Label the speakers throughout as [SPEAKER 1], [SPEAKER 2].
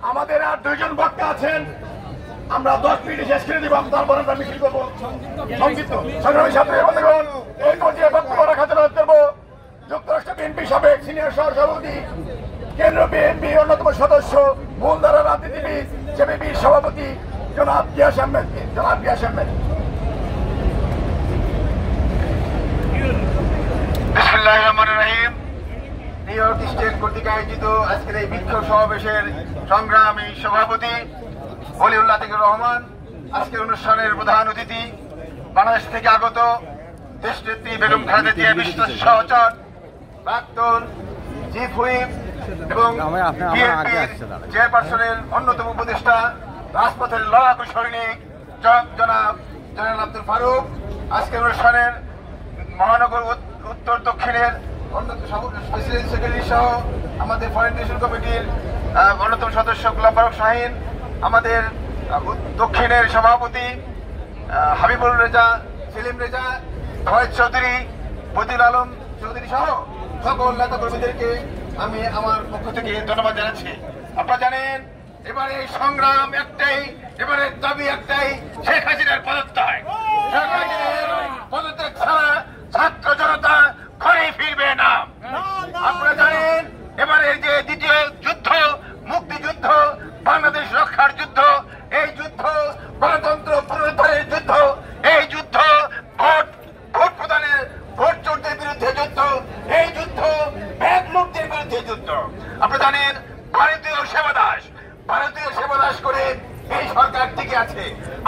[SPEAKER 1] আমাদের আর দুইজন বক্তা আছেন, আমরা 10 মিনিটে শেষ করে দিব, তারপর আমরা মিছিল করবো। সংক্ষিপ্ত সংগ্রামী ছাত্রী বন্ধুগণ, এই পর্যায়ে বক্তব্য রাখার জন্য করব যুক্তরাষ্ট্র বিএনপি সাবেক সিনিয়র সহসভাপতি, কেন্দ্র বিএনপি অন্যতম সদস্য, মূলধারা রাজনীতিবিদ, জেবিবির সভাপতি জনাব গিয়াস আহমেদকে। জনাব গিয়াস আহমেদ।
[SPEAKER 2] বিসমিল্লাহির রহমানির রহিম। নিউ ইয়র্ক স্টেট কর্তৃক আয়োজিত আজকের এই বিক্ষোভ সমাবেশের সংগ্রামী সভাপতি ওলিউল্লাহ আতিকুর রহমান, আজকের অনুষ্ঠানের প্রধান অতিথি, বাংলাদেশ থেকে আগত দেশনেত্রী বেগম খালেদা জিয়া বিশ্বাস সহচর, প্রাক্তন চিফ হুইপ এবং বিএনপির চেয়ারপারসনের অন্যতম উপদেষ্টা, রাজপথের লড়াকু সৈনিক জনাব জেনারেল আব্দুল ফারুক, আজকের অনুষ্ঠানের মহানগর উত্তর দক্ষিণের প্রেসিডেন্ট সেক্রেটারি সহ আমাদের ফরেন রিলেশন কমিটির অন্যতম সদস্য গোলাম ফারুক শাহীন, আমাদের দক্ষিণের সভাপতি হাবিবুল রেজা, সেলিম রেজা, ফয়েজ চৌধুরী, বদিউল আলম চৌধুরী সহ সকল নেতা কর্মীদেরকে আমি আমার পক্ষ থেকে ধন্যবাদ জানাচ্ছি। আপনারা জানেন এবারে সংগ্রাম একটাই, এবারে দাবি একটাই, শেখ হাসিনার পদত্যাগ। শেখ হাসিনার পদত্যাগ ছাড়া ছাত্র জনতা ঘরে ফিরবে না। আপনারা জানেন এবারে যে দ্বিতীয় যুদ্ধ, মুক্তিযুদ্ধ, বাংলাদেশ রক্ষার যুদ্ধ, এই যুদ্ধ গণতন্ত্র পুনরুদ্ধারের যুদ্ধ, এই যুদ্ধ ভোট প্রদানের, ভোট চোরদের বিরুদ্ধে যুদ্ধ, এই যুদ্ধ ব্যাংক লুটদের বিরুদ্ধে যুদ্ধ। আপনারা জানেন ভারতীয় সেবাদাস করে এই সরকার টিকে আছে।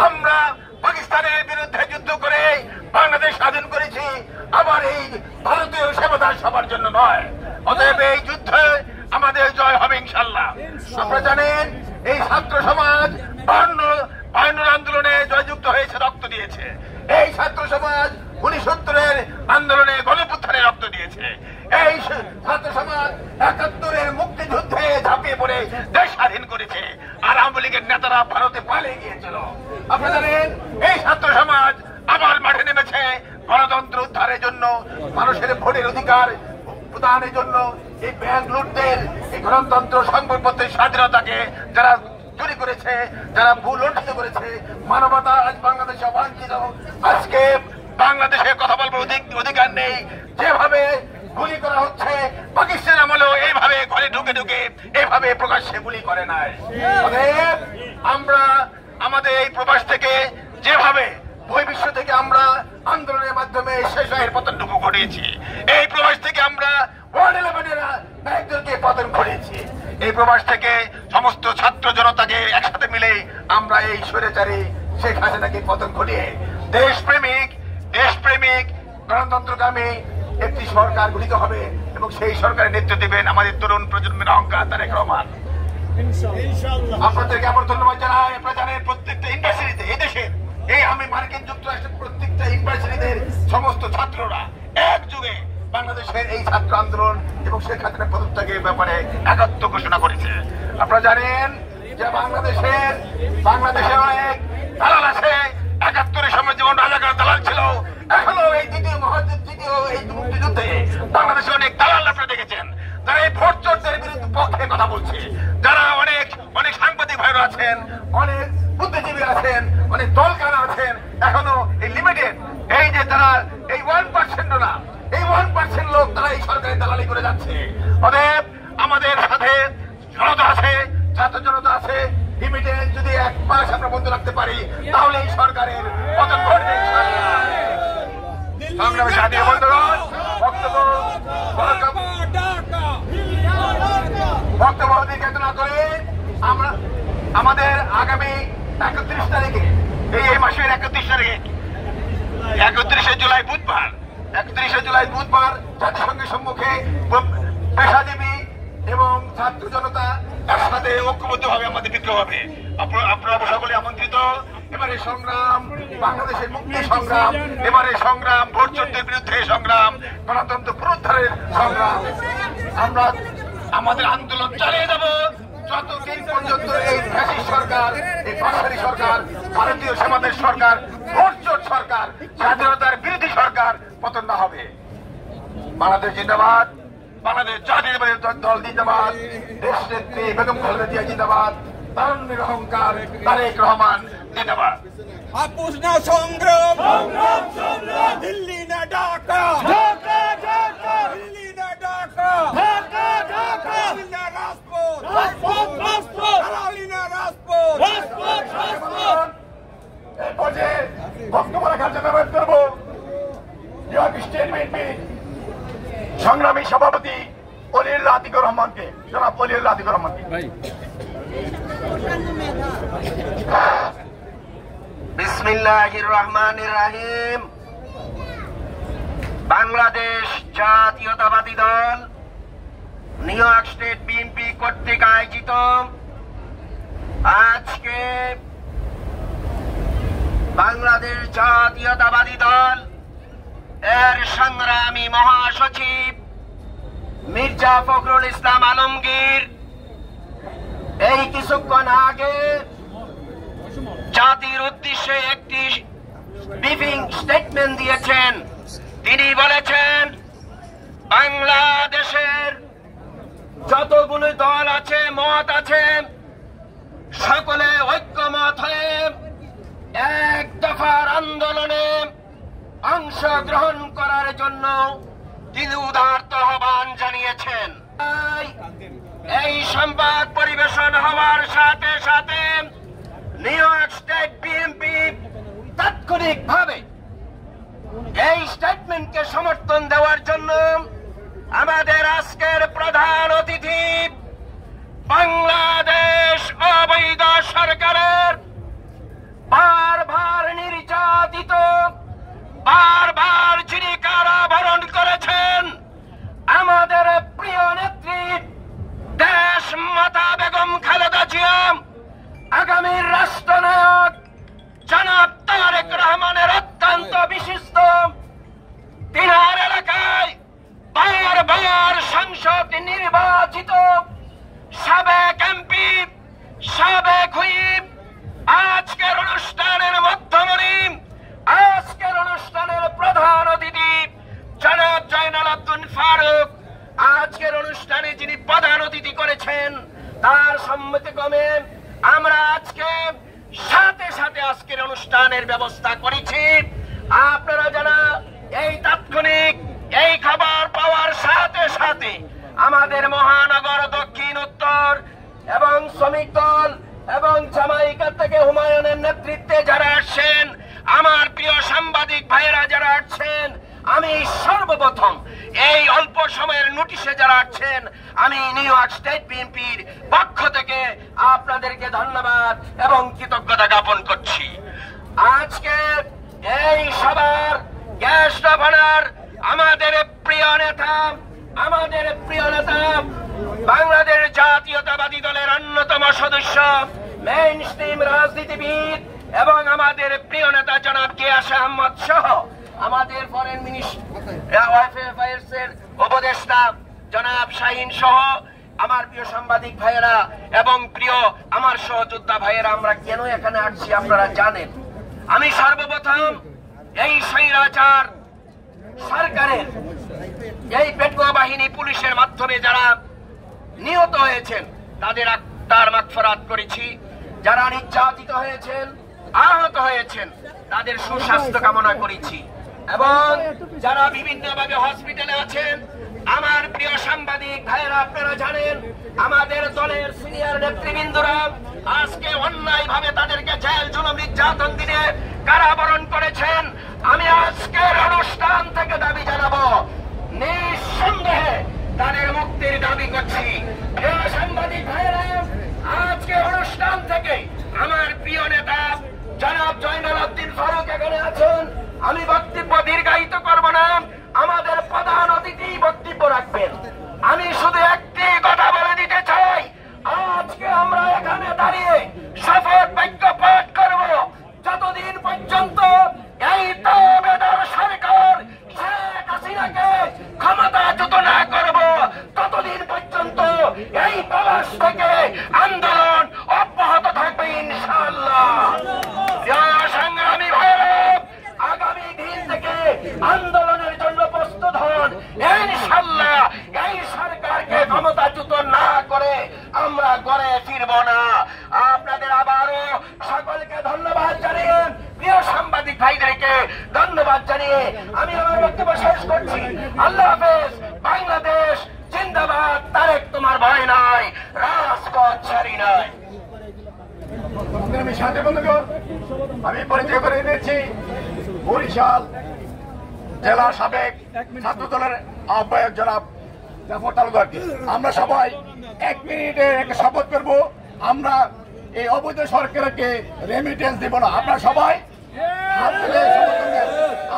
[SPEAKER 2] আমরা পাকিস্তানের বিরুদ্ধে যুদ্ধ করে বাংলাদেশ স্বাধীন করেছি, আবার এই ভারতীয় সেবাদাস সবার জন্য নয়। অতএব এই যুদ্ধে আমাদের জয় হবে ইনশাল্লাহ। আপনারা জানেন এই ছাত্র সমাজ 52 আন্দোলনে জয়যুক্ত হয়েছে, রক্ত দিয়েছে। এই ছাত্র সমাজ 1970-এর আন্দোলনে গণপুত্থানে রক্ত দিয়েছে। এই ছাত্র সমাজ 71-এর মুক্তিযুদ্ধে ঝাঁপিয়ে পড়ে দেশ স্বাধীন করেছে, আর আওয়ামী লীগের নেতারা ভারতে পালিয়ে গিয়েছিল। আপনারা জানেন এই ছাত্র সমাজ আবার মাঠে নেমেছে গণতন্ত্র উদ্ধারের জন্য, মানুষের ভোটের অধিকার প্রদানের জন্য। এই ব্যাংক লুটদের, এই গণতন্ত্র সংবাদপত্রের স্বাধীনতাকে যারা চুরি করেছে, যারা ভুল লুণ্ঠিত করেছে, মানবতা আজ বাংলাদেশে অবাঞ্ছিত। আজকে বাংলাদেশে কথা বলবার অধিকার নেই। যেভাবে গুলি করা হচ্ছে, পাকিস্তান আমলেও এইভাবে ঘরে ঢুকে ঢুকে এইভাবে প্রকাশ্যে গুলি করে নাই। আমরা আমাদের এই প্রবাস থেকে যেভাবে বহির্বিশ্ব থেকে আমরা আন্দোলনের মাধ্যমে শেষের পতনটুকু ঘটিয়েছি, এই প্রবাস থেকে আমরা ওয়ার্ল্ড 11-এর নায়কদেরকে পতন ঘটিয়েছি। এই প্রবাস থেকে সমস্ত ছাত্র জনতাকে একসাথে মিলে আমরা এই স্বৈরাচারী শেখ হাসিনাকে পতন ঘটিয়ে দেশপ্রেমিক গণতন্ত্রকামী একটি সরকার গঠিত হবে, এবং সেই সরকারের নেতৃত্ব দেবেন আমাদের তরুণ প্রজন্মের অহংকার তারেক রহমান। আপনাদেরকে আবার ধন্যবাদ জানাই। আপনারা জানেন প্রত্যেকটা ইউনিভার্সিটিতে এই দেশের, এই আমি মার্কিন যুক্তরাষ্ট্রের প্রত্যেকটা ইউনিভার্সিটিদের সমস্ত ছাত্ররা একযোগে বাংলাদেশের এই ছাত্র আন্দোলন এবং শেখ হাসিনার পদত্যাগের ব্যাপারে একাত্ম ঘোষণা করেছে। আপনারা জানেন যে বাংলাদেশে অনেক দালাল আছে। 71-এর সময় যেমন রাজাকার দালাল ছিল, এখনো এই দ্বিতীয় এই মুক্তিযুদ্ধে বাংলাদেশে অনেক দালাল আপনারা দেখেছেন, যারা এই ভোট চোরদের বিরুদ্ধে পক্ষে কথা বলছে, যারা অনেক সাংবাদিক ভাইরা আছেন, অনেক বুদ্ধিজীবী আছেন, অনেক দলকারা আছেন, এখনো এই লিমিটেড, এই যে তারা এই 1% না, এই 1% লোক তারা এই সরকারের দালালি করে যাচ্ছে। অতএব আমাদের সাথে জনতা আছে, ছাত্র জনতা আছে। লিমিটেড যদি 1 মাস আমরা বন্ধ রাখতে পারি, তাহলে এই সরকারের পতন ঘটবে ইনশাআল্লাহ। সংগ্রামী সাথী বন্ধুগণ, বক্তব্য নির্যাতনা করে আমরা আমাদের আগামী 31 তারিখে, এই মাসের 31 তারিখে 31শে জুলাই বুধবার জাতিসংঘের সম্মুখে পেশাজীবী এবং ছাত্র জনতা একসাথে ঐক্যবদ্ধভাবে আমাদের বিদ্রোহ হবে। আপনারা সকলে আমন্ত্রিত। এবারে সংগ্রাম বাংলাদেশের মুক্তি সংগ্রাম, এবারে সংগ্রাম ভোট চোরদের বিরুদ্ধে সংগ্রাম, গণতন্ত্র পুনরুদ্ধারের সংগ্রাম। আমরা আমাদের আন্দোলন চালিয়ে যাব যতদিন পর্যন্ত এই ফ্যাসিস্ট সরকার, এই বাকশালী সরকার, ভারতীয় সেবাদের সরকার, ভোট চোর সরকার, স্বাধীনতার বিরোধী সরকার পতন না হবে। বাংলাদেশ জিন্দাবাদ, বাংলাদেশ জাতীয়তাবাদী দল জিন্দাবাদ, দেশনেত্রী বেগম খালেদা জিয়া জিন্দাবাদ, তারুণ্যের অহংকার তারেক রহমান জিন্দাবাদ।
[SPEAKER 3] আপোষ না সংগ্রাম, দিল্লি না ঢাকা, দিল্লি না ঢাকা, দিল্লি না রাজপথ, দালালি না রাজপথ।
[SPEAKER 1] এই পর্যায়ে বক্তব্য রাখার জন্য অনুরোধ করব নিউ ইয়র্ক স্টেট বিএনপি সংগ্রামী সভাপতি অলিউল্লাহ আতিকুর রহমানকে, জনাব অলিউল্লাহ আতিকুর রহমানকে।
[SPEAKER 4] বিসমিল্লাহির রহমানির রহিম। বাংলাদেশ জাতীয়তাবাদী দল নিউ ইয়র্ক স্টেট বিএনপি কর্তৃক আয়োজিত আজকে বাংলাদেশ জাতীয়তাবাদী দল এর সংগ্রামী মহাসচিব মির্জা ফখরুল ইসলাম আলমগীর এই কিছুক্ষণ আগে জাতির উদ্দেশ্যে একটি ব্রিফিং স্টেটমেন্ট দিয়েছেন। তিনি বলেছেন, বাংলাদেশের যতগুলো দল আছে, মত আছে, সকলে ঐক্যমত হয়ে এক দফার আন্দোলনে অংশগ্রহণ করার জন্য তিনি উদারত আহ্বান জানিয়েছেন। এই সংবাদ পরিবেশন হওয়ার সাথে সাথে নিউ ইয়র্ক স্টেট বিএনপি তাৎক্ষণিকভাবে এই স্টেটমেন্টকে সমর্থন দেওয়ার জন্য আমাদের আজকের প্রধান অতিথি বাংলাদেশ অবৈধ সরকারের বারবার নির্যাতিত, বারবার যিনি কারাবরণ করেছেন আমাদের প্রিয় নেত্রী দেশ মাতা বেগম খালেদা জিয়া, আগামীর রাষ্ট্রনায়ক জনাব তারেক রহমানের অত্যন্ত বিশিষ্ট তিনার এলাকায় বারবার সংসদ নির্বাচিত সাবেক এমপি, সাবেক হুইপ, আজকের অনুষ্ঠানের মধ্যমণি, আজকের অনুষ্ঠানের প্রধান অতিথি জনাব জয়নাল আব্দুল ফারুক, আজকের অনুষ্ঠানে যিনি প্রধান অতিথি করেছেন তার সম্মতিক্রমে আমরা আজকে সাথে সাথে আজকের অনুষ্ঠানের ব্যবস্থা করেছি। আপনারা যারা এই তাৎক্ষণিক এই খবর পাওয়ার সাথে সাথে আমাদের মহানগর, দক্ষিণ, উত্তর এবং শ্রমিক দল এবং জামাইকা থেকে হুমায়ুনের নেতৃত্বে যারা আসছেন, আমার প্রিয় সাংবাদিক ভাইয়েরা যারা আসছেন, আমি সর্বপ্রথম এই অল্প সময়ের নোটিশে যারা আসছেন, আমি নিউ ইয়র্ক স্টেট বিএনপির পক্ষ থেকে আপনাদেরকে ধন্যবাদ এবং কৃতজ্ঞতা জ্ঞাপন করছি। আজকে এই সবার গেস্ট অফ অনার আমাদের প্রিয় নেতা বাংলাদেশ জাতীয়তাবাদী দলের অন্যতম সদস্য, মেইন স্ট্রিম রাজনীতিবিদ এবং আমাদের প্রিয় নেতা জনাব গিয়াস আহমদ সহ আমাদের ফরেন মিনিস্টার উপদেষ্টা জনাব শাহিন সহ আমার প্রিয় সাংবাদিক ভাইয়েরা এবং প্রিয় আমার সহযোদ্ধা ভাইয়েরা, আমরা কেন এখানে আসছি আপনারা জানেন। আমি সর্বপ্রথম এই স্বৈরাচার সরকারের এই পেটুয়া বাহিনী পুলিশের মাধ্যমে যারা নিহত হয়েছেন তাদের আত্মার মাগফিরাত করেছি, যারা নির্যাতিত হয়েছেন, আহত হয়েছেন তাদের সুস্বাস্থ্য কামনা করেছি, এবং যারা বিভিন্নভাবে হসপিটালে আছেন আমার প্রিয় সাংবাদিক ভাইয়েরা, আপনারা জানেন আমাদের দলের সিনিয়র নেতৃবৃন্দরা আজকে অন্যায় ভাবে তাদেরকে জেল জুলুম নির্যাতন দিয়ে কারাবরণ করেছেন। আমি আজকের অনুষ্ঠান থেকে দাবি জানাবো, নিঃসন্দেহে তাদের মুক্তির দাবি করছি। প্রিয় সাংবাদিক ভাইয়েরা, আজকে অনুষ্ঠান থেকে আমার প্রিয় নেতা জনাব জয়নাল আব্দুল ফারুক এখানে আছেন। আমি বক্তব্য দীর্ঘায়িত করব না, আমাদের প্রধান অতিথি বক্তব্য রাখবেন। আমি শুধু একটি কথা বলে দিতে চাই, আজকে আমরা এখানে দাঁড়িয়ে শপথ বাক্য পাঠ করব, যতদিন পর্যন্ত এই তাবেদার সরকার শেখ হাসিনাকে ক্ষমতাচ্যুত না করব, ততদিন পর্যন্ত এই প্রবাস থেকে আন্দোলন অব্যাহত থাকবে ইনশাআল্লাহ। সংগ্রামী ভাইয়েরা, আগামী দিন থেকে জানিয়ে আমি আমার বক্তব্য শেষ করছি। আল্লাহ হাফেজ। বাংলাদেশ জিন্দাবাদ। তারেক তোমার ভয় নাই, রাজপথ ছাড়ি নাই।
[SPEAKER 1] আমি সাথে বন্ধুগণ, আমি পরিচয় করে দিয়েছি বরিশাল জেলার সাবেক ছাত্র দলের আহ্বায়ক জনাব জাফর তালুকদারকে। আমরা সবাই 1 মিনিটে একটা শপথ করবো, আমরা এই অবৈধ সরকারকে রেমিটেন্স দিব না। আপনারা সবাই হাত তুলে সমর্থন দেন।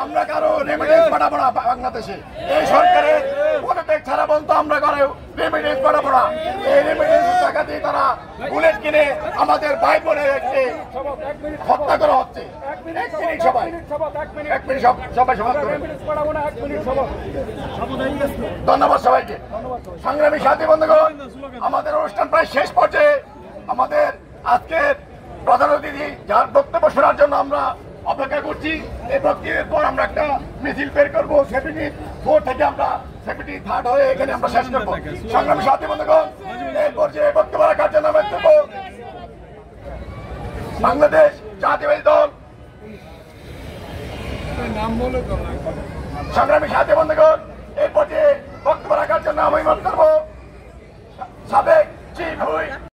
[SPEAKER 1] আমরা কারো রেমিটেন্স পাঠাবো না বাংলাদেশে। এই সরকারের পদত্যাগ ছাড়া বলতো আমরা কারো রেমিটেন্স পাঠাবো না। এই রেমিটেন্স টাকা দিয়ে তারা বুলেট কিনে আমাদের ভাই বোনের হত্যা করা হচ্ছে। 1 মিনিট সবাই, 1 মিনিট সবাই সভা করবেন। ধন্যবাদ সবাইকে। সংগ্রামী সাথী বন্ধুগণ, আমাদের অনুষ্ঠান প্রায় শেষ পর্যায়ে। আমাদের আজকের প্রধান অতিথি যার বক্তব্য শোনার জন্য আমরা অপেক্ষা করছি, এই বক্তব্যের পর আমরা একটা মিছিল বের করবো। 74 থেকে আমরা 73 হয়ে এখানে আমরা শেষ করবো। সংগ্রামী সাথী বন্ধুগণ, এই পর্যায়ে বক্তব্য রাখার জন্য বক্তব্য বাংলাদেশ জাতীয়বাদী দল। সংগ্রামী সাথী বন্ধুগণ, এই পর্যায়ে বক্তব্য রাখার জন্য আমি অনুরোধ করবো সাবেক চিফ হুইপ